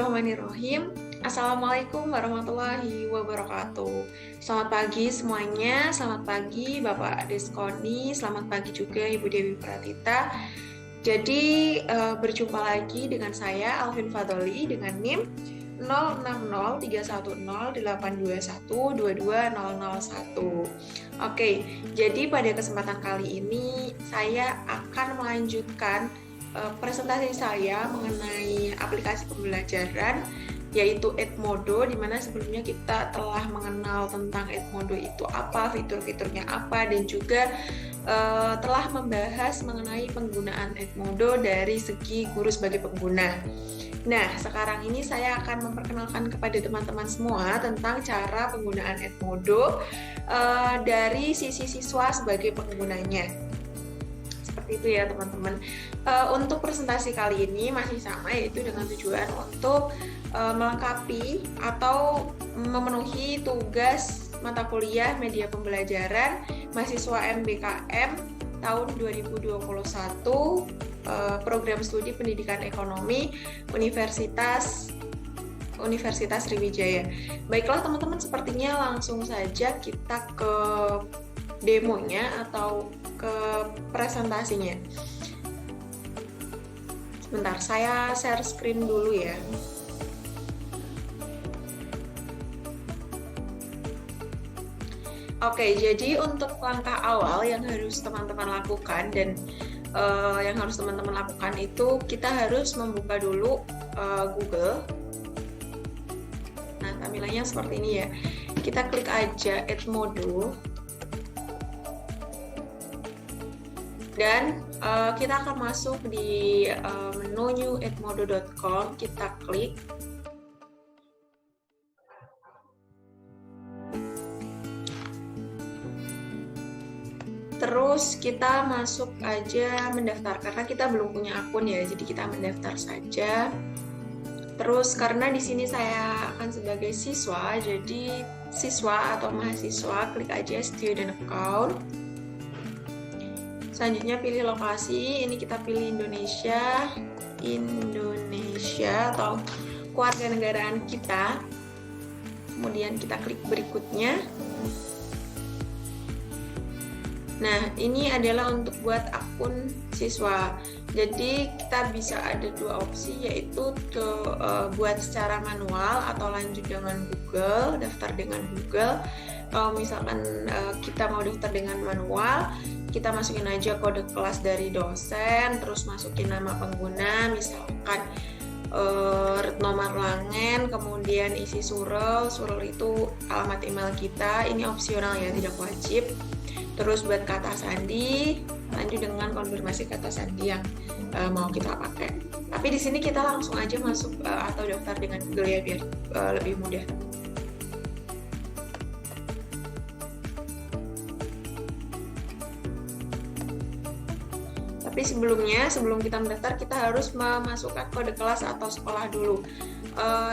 Bismillahirrahmanirrahim. Assalamualaikum warahmatullahi wabarakatuh. Selamat pagi semuanya, selamat pagi Bapak Deskoni, selamat pagi juga Ibu Dewi Pratita. Jadi berjumpa lagi dengan saya Alvin Fadoli dengan NIM 06031082122001. Oke, jadi pada kesempatan kali ini saya akan melanjutkan presentasi saya mengenai aplikasi pembelajaran yaitu Edmodo, di mana sebelumnya kita telah mengenal tentang Edmodo itu apa, fitur-fiturnya apa, dan juga telah membahas mengenai penggunaan Edmodo dari segi guru sebagai pengguna. Nah, sekarang ini saya akan memperkenalkan kepada teman-teman semua tentang cara penggunaan Edmodo dari sisi siswa sebagai penggunanya. Seperti itu ya teman-teman. Untuk presentasi kali ini masih sama, yaitu dengan tujuan untuk melengkapi atau memenuhi tugas mata kuliah media pembelajaran mahasiswa MBKM tahun 2021 program studi pendidikan ekonomi Universitas Sriwijaya. Baiklah teman-teman, sepertinya langsung saja kita ke demonya atau ke presentasinya. Sebentar, saya share screen dulu ya. Oke, jadi untuk langkah awal yang harus teman-teman lakukan dan yang harus teman-teman lakukan itu kita harus membuka dulu Google. Nah, tampilannya seperti ini ya. Kita klik aja Edmodo. Dan kita akan masuk di menu new.edmodo.com, kita klik. Terus kita masuk aja mendaftar, karena kita belum punya akun ya, jadi kita mendaftar saja. Terus karena di sini saya akan sebagai siswa, jadi siswa atau mahasiswa, klik aja student account. Selanjutnya pilih lokasi, ini kita pilih Indonesia atau kewarganegaraan kita. Kemudian kita klik berikutnya. Nah, ini adalah untuk buat akun siswa. Jadi kita bisa ada dua opsi, yaitu buat secara manual atau lanjut dengan Google, daftar dengan Google. Kalau misalkan kita mau daftar dengan manual, kita masukin aja kode kelas dari dosen, terus masukin nama pengguna, misalkan Retno Marlangen, kemudian isi surel itu alamat email kita. Ini opsional ya, tidak wajib. Terus buat kata sandi, lanjut dengan konfirmasi kata sandi yang mau kita pakai. Tapi di sini kita langsung aja masuk atau daftar dengan Google ya, biar lebih mudah. Tapi sebelum kita mendaftar, kita harus memasukkan kode kelas atau sekolah dulu.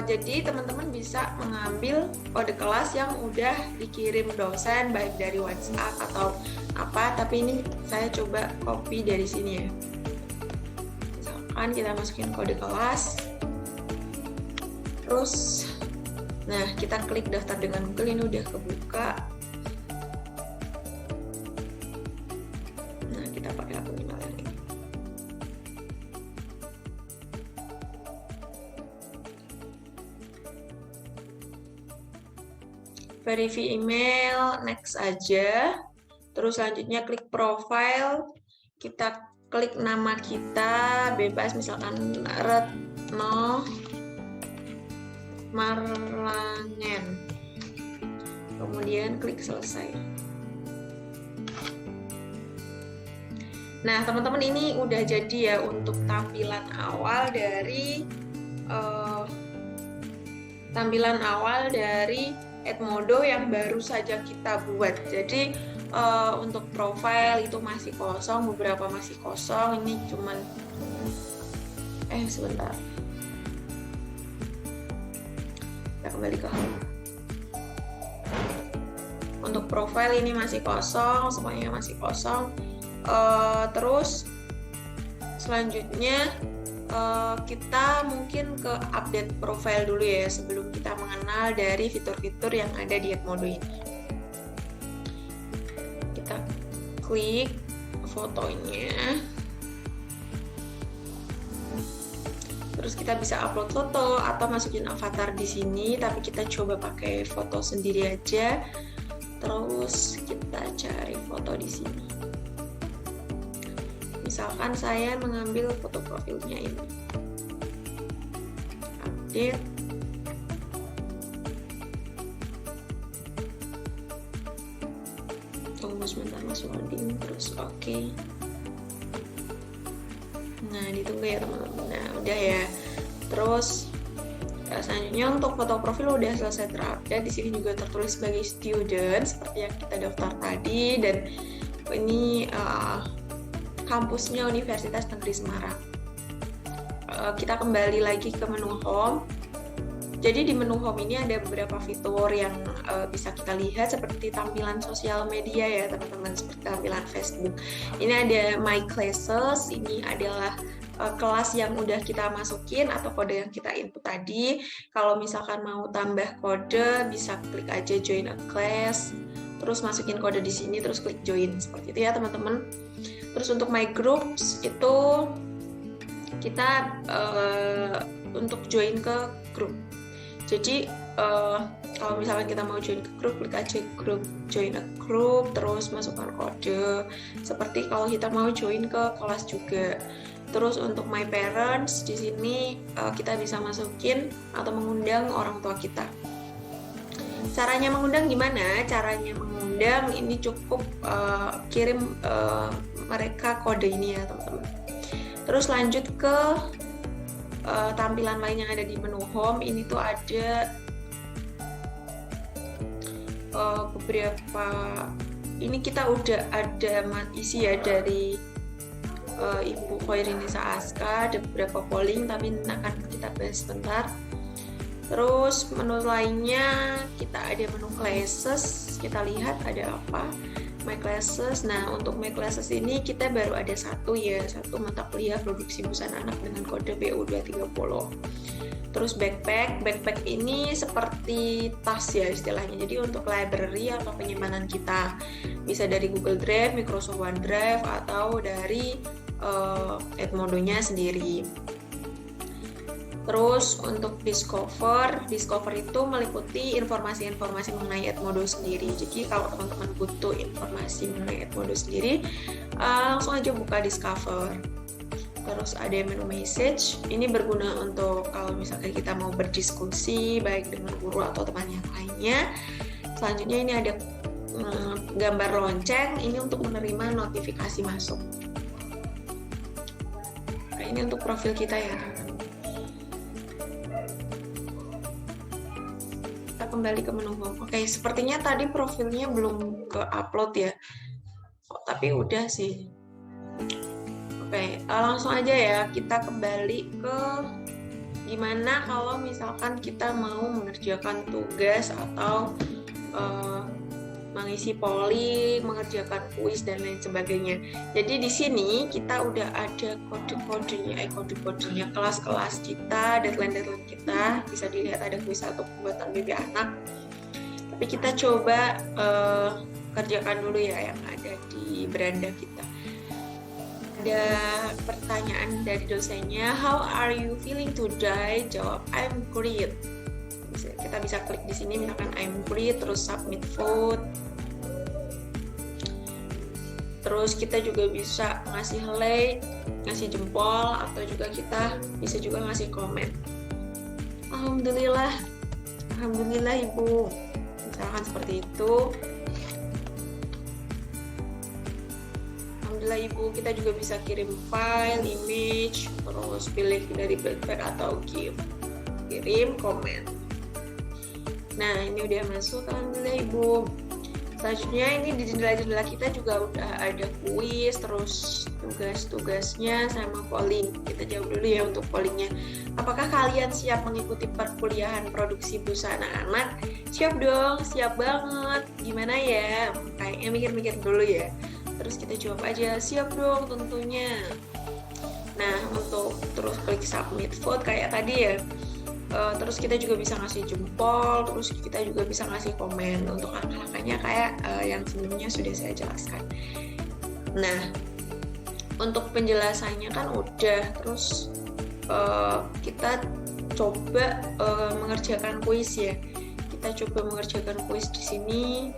Jadi teman-teman bisa mengambil kode kelas yang udah dikirim dosen, baik dari WhatsApp atau apa, tapi ini saya coba copy dari sini ya. Misalkan kita masukin kode kelas, terus nah kita klik daftar dengan Google, ini udah kebuka. Nah, kita pakai akun email yang ini. Verify email, next aja. Terus selanjutnya klik profile, kita klik nama kita, bebas misalkan Retno Marlangen. Kemudian klik selesai. Nah, teman-teman, ini udah jadi ya untuk tampilan awal dari Edmodo yang baru saja kita buat. Jadi untuk profile itu masih kosong, beberapa masih kosong. Ini cuman sebentar. Kita kembali ke home. Untuk profile ini masih kosong, semuanya masih kosong. Terus selanjutnya kita mungkin ke update profile dulu ya sebelum kita mengenal dari fitur-fitur yang ada di Edmodo ini. Kita klik fotonya, terus kita bisa upload foto atau masukin avatar di sini, tapi kita coba pakai foto sendiri aja. Terus kita cari foto di sini. Misalkan saya mengambil foto profilnya ini. Update. Tunggu sebentar Mas loading, terus oke. Nah, ditunggu ya teman-teman. Nah, udah ya. Terus selanjutnya untuk foto profil udah selesai terupdate. Di sini juga tertulis sebagai student seperti yang kita daftar tadi, dan ini kampusnya Universitas Negeri Semarang. Kita kembali lagi ke menu home. Jadi di menu home ini ada beberapa fitur yang bisa kita lihat seperti tampilan sosial media ya teman-teman, seperti tampilan Facebook. Ini ada My Classes, ini adalah kelas yang udah kita masukin atau kode yang kita input tadi. Kalau misalkan mau tambah kode bisa klik aja join a class, terus masukin kode di sini terus klik join, seperti itu ya teman-teman. Terus untuk My Groups itu kita untuk join ke grup. Jadi kalau misalkan kita mau join ke grup, klik aja grup, join a group, terus masukkan kode. Seperti kalau kita mau join ke kelas juga. Terus untuk My Parents di sini kita bisa masukin atau mengundang orang tua kita. Caranya mengundang gimana? Caranya mengundang ini cukup kirim mereka kode ini ya teman-teman. Terus lanjut ke tampilan lain yang ada di menu home. Ini tuh ada beberapa, ini kita udah ada isi ya dari Ibu Khairinisa Aska, ada beberapa polling tapi akan kita bahas sebentar. Terus menu lainnya kita ada menu classes, kita lihat ada apa. My Classes. Nah, untuk My Classes ini kita baru ada satu mata kuliah produksi busana anak dengan kode BU230. Terus backpack ini seperti tas ya istilahnya. Jadi untuk library atau penyimpanan kita bisa dari Google Drive, Microsoft OneDrive atau dari Edmodo-nya sendiri. Terus untuk Discover itu meliputi informasi-informasi mengenai Edmodo sendiri. Jadi kalau teman-teman butuh informasi mengenai Edmodo sendiri, langsung aja buka Discover. Terus ada menu message, ini berguna untuk kalau misalkan kita mau berdiskusi baik dengan guru atau teman yang lainnya. Selanjutnya ini ada gambar lonceng, ini untuk menerima notifikasi masuk. Nah, ini untuk profil kita ya teman-teman. Kembali ke menu home. Oke, sepertinya tadi profilnya belum ke upload ya. Tapi udah sih. Oke, langsung aja ya kita kembali ke gimana kalau misalkan kita mau mengerjakan tugas atau mengisi polling, mengerjakan kuis dan lain sebagainya. Jadi di sini kita udah ada kode-kodenya, kelas-kelas kita, deadline kita. Bisa dilihat ada kuis atau pembuatan BB anak. Tapi kita coba kerjakan dulu ya yang ada di beranda kita. Ada pertanyaan dari dosennya, how are you feeling today? Jawab, I'm great. Kita bisa klik di sini misalkan I'm great, terus submit vote. Terus kita juga bisa ngasih like, ngasih jempol, atau juga kita bisa juga ngasih komen. Alhamdulillah Ibu. Misalkan seperti itu. Alhamdulillah Ibu, kita juga bisa kirim file, image, terus pilih dari backpack atau gift. Kirim komen. Nah, ini udah masuk, alhamdulillah Ibu. Selanjutnya ini di jendela-jendela kita juga udah ada kuis, terus tugas-tugasnya sama polling. Kita jawab dulu ya untuk pollingnya. Apakah kalian siap mengikuti perkuliahan produksi busana anak? Siap dong, siap banget. Gimana ya? Kayaknya mikir-mikir dulu ya. Terus kita jawab aja, siap dong tentunya. Nah, untuk terus klik submit vote kayak tadi ya. Terus kita juga bisa ngasih jempol, terus kita juga bisa ngasih komen. Untuk langkah-langkahnya kayak yang sebelumnya sudah saya jelaskan. Nah, untuk penjelasannya kan udah, terus kita coba mengerjakan kuis ya. Kita coba mengerjakan kuis di sini.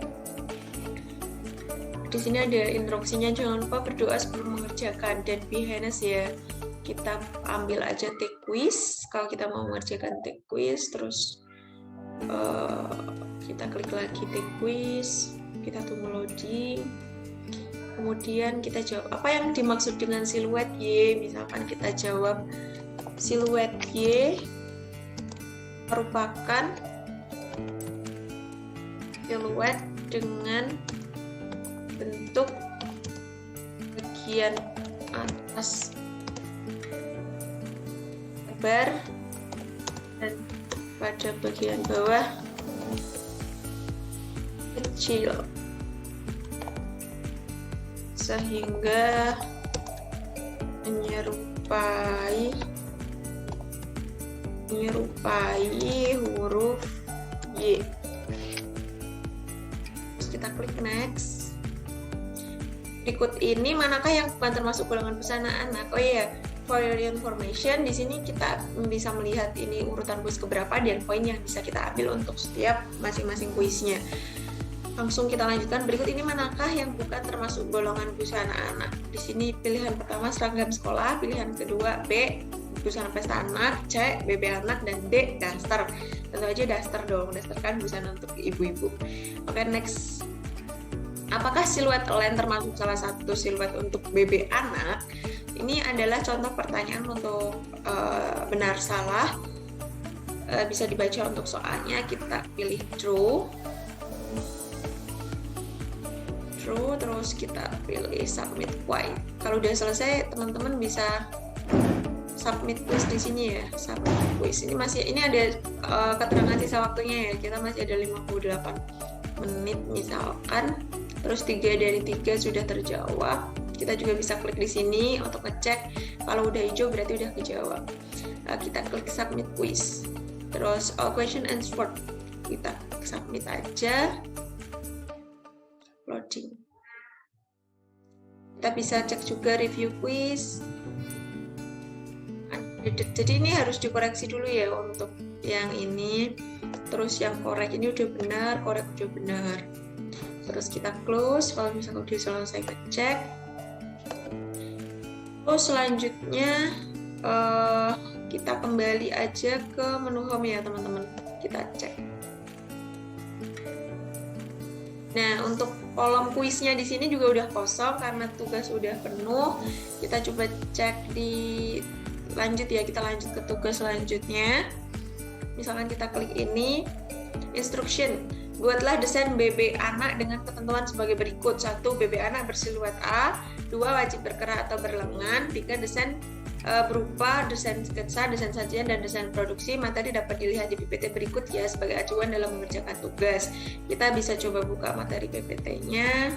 Di sini ada instruksinya, jangan lupa berdoa sebelum mengerjakan dan behind ya. Kita ambil aja take quiz kalau kita mau mengerjakan take quiz, terus kita klik lagi take quiz, kita tunggu loading, kemudian kita jawab apa yang dimaksud dengan siluet Y. Misalkan kita jawab siluet Y merupakan siluet dengan bentuk bagian atas lebar dan pada bagian bawah kecil, sehingga menyerupai huruf Y. Terus kita klik next. Berikut ini manakah yang bukan termasuk golongan busana anak? Oh iya, for your information, di sini kita bisa melihat ini urutan kuis keberapa dan poin yang bisa kita ambil untuk setiap masing-masing kuisnya. Langsung kita lanjutkan. Berikut ini manakah yang bukan termasuk golongan busana anak? Di sini pilihan pertama seragam sekolah, pilihan kedua B busana pesta anak, C BB anak, dan D daster. Tentu aja daster dong, daster kan busana untuk ibu-ibu. Oke, next. Apakah siluet len termasuk salah satu siluet untuk BB anak? Ini adalah contoh pertanyaan untuk benar salah. Bisa dibaca untuk soalnya. Kita pilih true, terus kita pilih submit quiz. Kalau udah selesai, teman-teman bisa submit quiz di sini ya. Submit quiz. Ini ada keterangan sisa waktunya ya. Kita masih ada 58 menit misalkan. Terus 3 dari 3 sudah terjawab. Kita juga bisa klik di sini untuk ngecek. Kalau udah hijau berarti udah kejawab. Kita klik submit quiz. Terus all question answered. Kita submit aja. Loading. Kita bisa cek juga review quiz. Jadi ini harus dikoreksi dulu ya untuk yang ini. Terus yang korek ini udah benar, korek udah benar. Terus kita close kalau misalnya udah selesai ngecek. Terus selanjutnya kita kembali aja ke menu home ya teman-teman. Kita cek. Nah, untuk kolom kuisnya di sini juga udah kosong karena tugas udah penuh. Kita coba cek di lanjut ya, kita lanjut ke tugas selanjutnya. Misalkan kita klik ini, instruction. Buatlah desain BB anak dengan ketentuan sebagai berikut. 1. BB anak bersiluet A. 2. Wajib bergerak atau berlengan. 3. Desain berupa desain sketsa, desain sajian, dan desain produksi. Materi dapat dilihat di PPT berikut ya sebagai acuan dalam mengerjakan tugas. Kita bisa coba buka materi PPT-nya.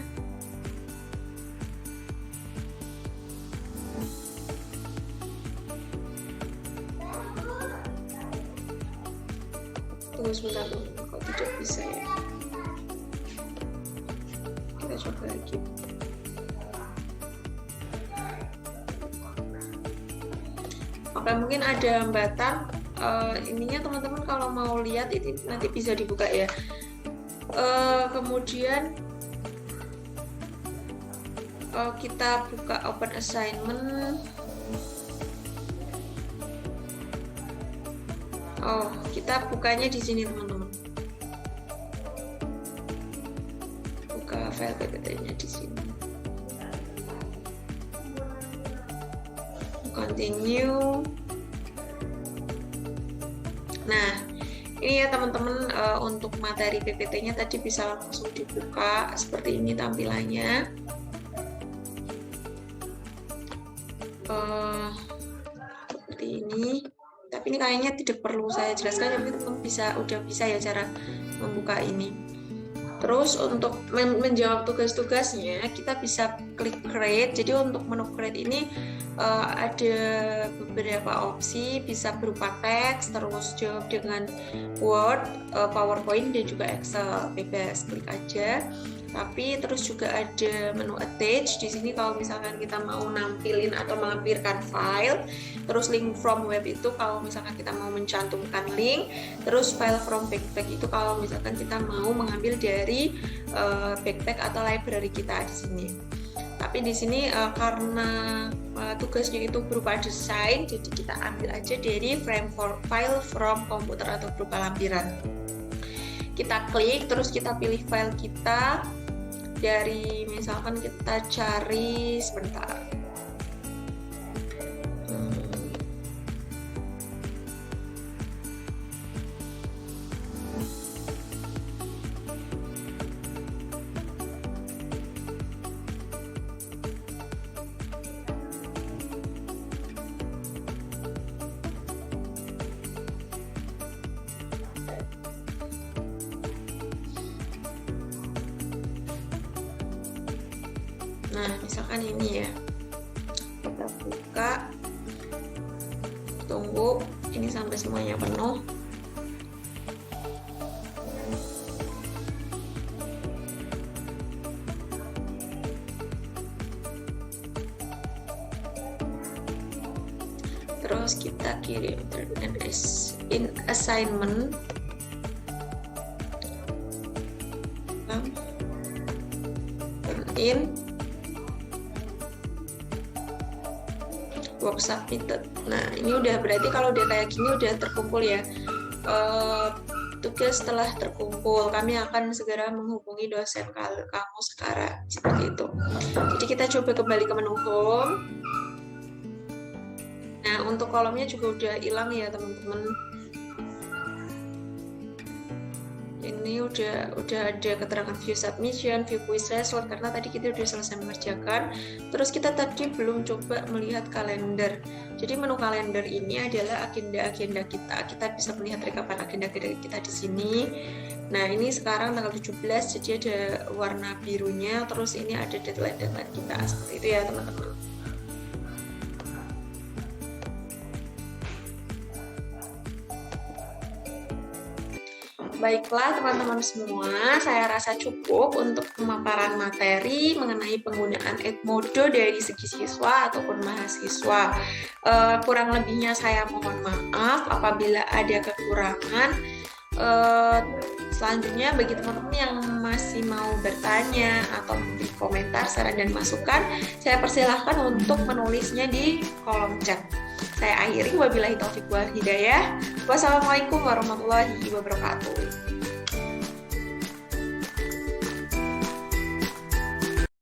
Tunggu sebentar dulu, kok tidak bisa ya. Kita coba lagi. Oke, mungkin ada hambatan. Ininya teman-teman kalau mau lihat ini nanti bisa dibuka ya. Kemudian kita buka open assignment. Kita bukanya di sini teman-teman. Buka file PPT-nya di sini. Continue. Nah, ini ya teman-teman, untuk materi PPT-nya tadi bisa langsung dibuka seperti ini tampilannya. Seperti ini. Tapi ini kayaknya tidak perlu saya jelaskan, tapi teman-teman udah bisa ya cara membuka ini. Terus untuk menjawab tugas-tugasnya, kita bisa klik create. Jadi untuk menu create ini ada beberapa opsi, bisa berupa teks, terus jawab dengan Word, PowerPoint, dan juga Excel. Bebas, klik aja. Tapi terus juga ada menu attach. Di sini kalau misalkan kita mau nampilin atau melampirkan file, terus link from web itu kalau misalkan kita mau mencantumkan link, terus file from backpack itu kalau misalkan kita mau mengambil dari backpack atau library kita di sini. Tapi di sini karena tugasnya itu berupa desain, jadi kita ambil aja dari file from komputer atau berupa lampiran. Kita klik, terus kita pilih file kita. Dari misalkan kita cari sebentar. Nah, misalkan ini ya, kita buka, tunggu ini sampai semuanya penuh. Terus kita kirim in assignment. In work submitted. Nah, ini udah berarti kalau udah kayak gini udah terkumpul ya. Tugas telah terkumpul. Kami akan segera menghubungi dosen kamu sekarang. Seperti itu. Jadi kita coba kembali ke menu home. Nah, untuk kolomnya juga udah hilang ya, teman-teman. Ini udah ada keterangan view submission, view quiz result, karena tadi kita udah selesai mengerjakan. Terus kita tadi belum coba melihat kalender. Jadi menu kalender ini adalah agenda-agenda kita. Kita bisa melihat rekapan agenda-agenda kita di sini. Nah, ini sekarang tanggal 17, jadi ada warna birunya. Terus ini ada deadline-deadline kita. Seperti itu ya, teman-teman. Baiklah teman-teman semua, saya rasa cukup untuk pemaparan materi mengenai penggunaan Edmodo dari segi siswa ataupun mahasiswa. Kurang lebihnya saya mohon maaf apabila ada kekurangan. Selanjutnya bagi teman-teman yang masih mau bertanya atau memberi komentar, saran dan masukan, saya persilahkan untuk menulisnya di kolom chat. Saya akhiri, wabillahi taufiq wal hidayah. Wassalamualaikum warahmatullahi wabarakatuh.